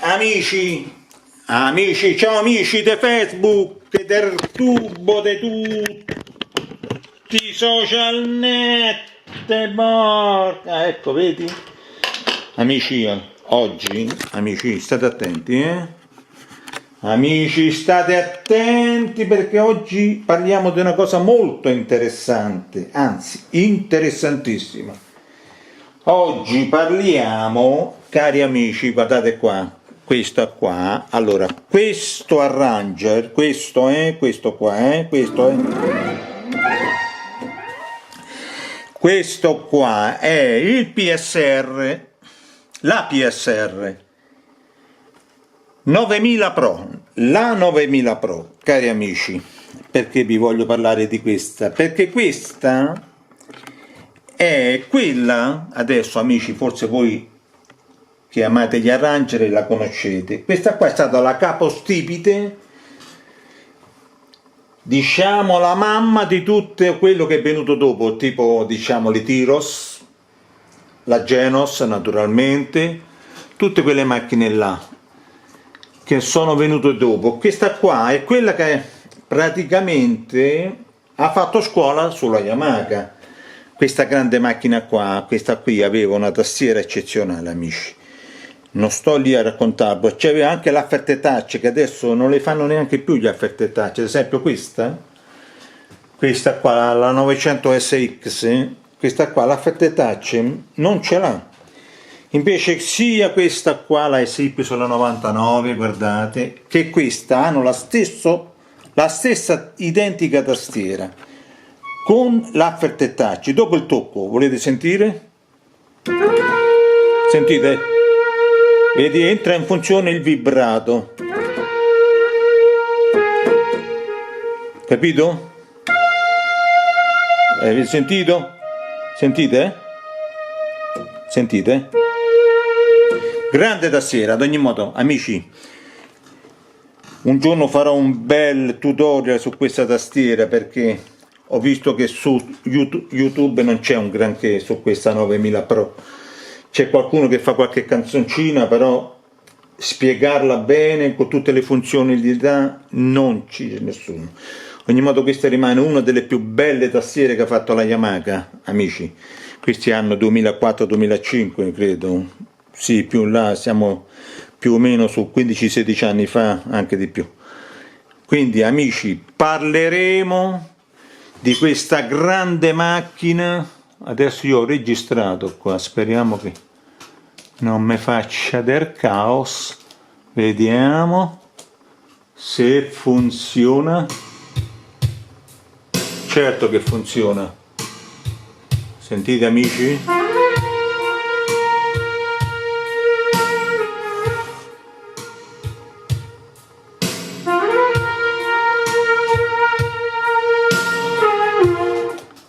Amici, ciao amici di Facebook, del tubo, di tutti i social network. Ecco, vedi? Amici, oggi, amici, state attenti, Amici, state attenti perché oggi parliamo di una cosa molto interessante, anzi, interessantissima. Oggi parliamo, cari amici, guardate qua, questa qua, allora, questo arranger, questo qua è il PSR, la PSR 9000 Pro, la 9000 Pro, cari amici. Perché vi voglio parlare di questa? Perché questa è quella, adesso amici, forse voi che amate gli arrangeri la conoscete, questa qua è stata la capostipite, diciamo la mamma di tutto quello che è venuto dopo, tipo diciamo le Tyros, la Genos naturalmente, tutte quelle macchine là che sono venute dopo. Questa qua è quella che praticamente ha fatto scuola sulla Yamaha. Questa grande macchina qua, questa qui aveva una tastiera eccezionale, amici. Non sto lì a raccontarvi, c'aveva anche l'after touch, che adesso non le fanno neanche più gli after touch. Ad esempio questa qua, la 900 SX, questa qua, l'after touch non ce l'ha. Invece sia questa qua, la SY sulla 99, guardate, che questa hanno la stessa identica tastiera, con l'after touch. Dopo il tocco, volete sentire? Sentite? Vedi, entra in funzione il vibrato. Capito? Avete sentito? Sentite? Sentite? Grande tastiera. Ad ogni modo, amici, un giorno farò un bel tutorial su questa tastiera, perché ho visto che su YouTube non c'è un granché su questa 9000 Pro. C'è qualcuno che fa qualche canzoncina, però spiegarla bene con tutte le funzionalità non c'è nessuno. Ad ogni modo, questa rimane una delle più belle tastiere che ha fatto la Yamaha, amici. Questi anno 2004-2005 credo, sì, più in là, siamo più o meno su 15-16 anni fa, anche di più. Quindi amici, parleremo di questa grande macchina. Adesso io ho registrato qua, speriamo che non mi faccia del caos. Vediamo se funziona. Certo che funziona. Sentite amici?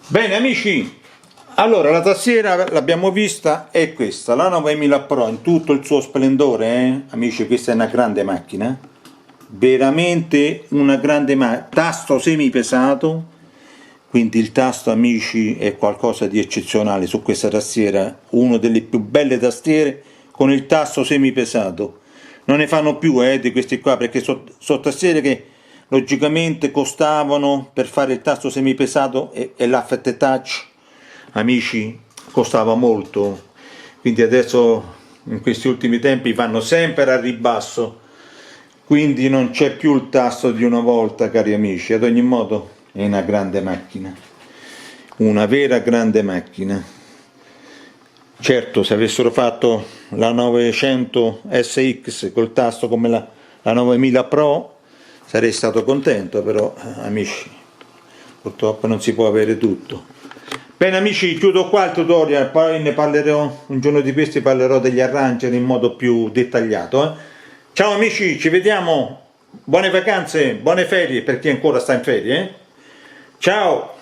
Bene amici, allora la tastiera l'abbiamo vista, è questa, la 9000 Pro in tutto il suo splendore, amici. Questa è una grande macchina, veramente una grande macchina, tasto semipesato, quindi il tasto, amici, è qualcosa di eccezionale su questa tastiera, una delle più belle tastiere con il tasto semipesato. Non ne fanno più di questi qua, perché sono tastiere che logicamente costavano, per fare il tasto semipesato e l'after touch, amici, costava molto. Quindi adesso in questi ultimi tempi vanno sempre a ribasso, quindi non c'è più il tasto di una volta, cari amici. Ad ogni modo è una grande macchina, una vera grande macchina. Certo, se avessero fatto la 900 SX col tasto come la 9000 Pro sarei stato contento, però amici, purtroppo non si può avere tutto. Bene amici, chiudo qua il tutorial, poi ne parlerò un giorno di questi, parlerò degli arranger in modo più dettagliato. Ciao amici, ci vediamo, buone vacanze, buone ferie per chi ancora sta in ferie. Ciao!